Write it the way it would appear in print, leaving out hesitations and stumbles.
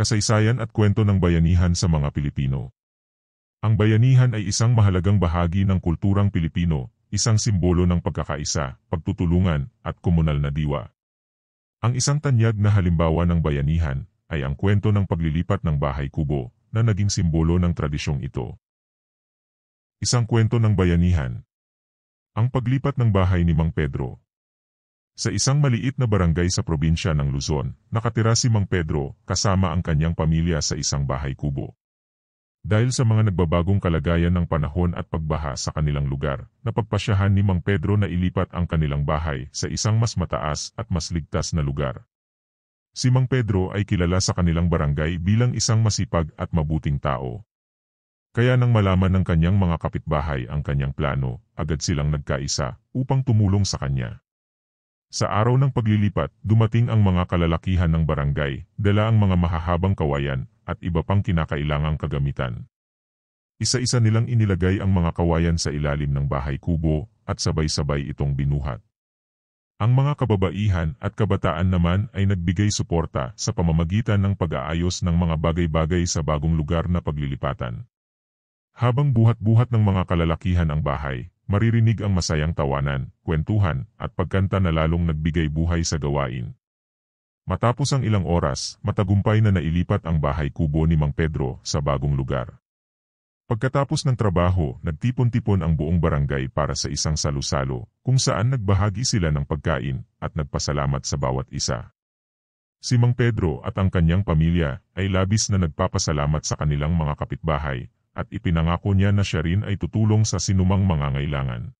Kasaysayan at kwento ng bayanihan sa mga Pilipino. Ang bayanihan ay isang mahalagang bahagi ng kulturang Pilipino, isang simbolo ng pagkakaisa, pagtutulungan, at komunal na diwa. Ang isang tanyag na halimbawa ng bayanihan ay ang kwento ng paglilipat ng bahay kubo na naging simbolo ng tradisyong ito. Isang kwento ng bayanihan. Ang paglipat ng bahay ni Mang Pedro. Sa isang maliit na barangay sa probinsya ng Luzon, nakatira si Mang Pedro kasama ang kanyang pamilya sa isang bahay kubo. Dahil sa mga nagbabagong kalagayan ng panahon at pagbaha sa kanilang lugar, napagpasyahan ni Mang Pedro na ilipat ang kanilang bahay sa isang mas mataas at mas ligtas na lugar. Si Mang Pedro ay kilala sa kanilang barangay bilang isang masipag at mabuting tao. Kaya nang malaman ng kanyang mga kapitbahay ang kanyang plano, agad silang nagkaisa upang tumulong sa kanya. Sa araw ng paglilipat, dumating ang mga kalalakihan ng barangay, dala ang mga mahahabang kawayan at iba pang kinakailangang kagamitan. Isa-isa nilang inilagay ang mga kawayan sa ilalim ng bahay kubo at sabay-sabay itong binuhat. Ang mga kababaihan at kabataan naman ay nagbigay suporta sa pamamagitan ng pag-aayos ng mga bagay-bagay sa bagong lugar na paglilipatan. Habang buhat-buhat ng mga kalalakihan ang bahay, maririnig ang masayang tawanan, kwentuhan, at pagkanta na lalong nagbigay buhay sa gawain. Matapos ang ilang oras, matagumpay na nailipat ang bahay kubo ni Mang Pedro sa bagong lugar. Pagkatapos ng trabaho, nagtipon-tipon ang buong barangay para sa isang salu-salo, kung saan nagbahagi sila ng pagkain at nagpasalamat sa bawat isa. Si Mang Pedro at ang kanyang pamilya ay labis na nagpapasalamat sa kanilang mga kapitbahay, at ipinangako niya na siya rin ay tutulong sa sinumang mangangailangan.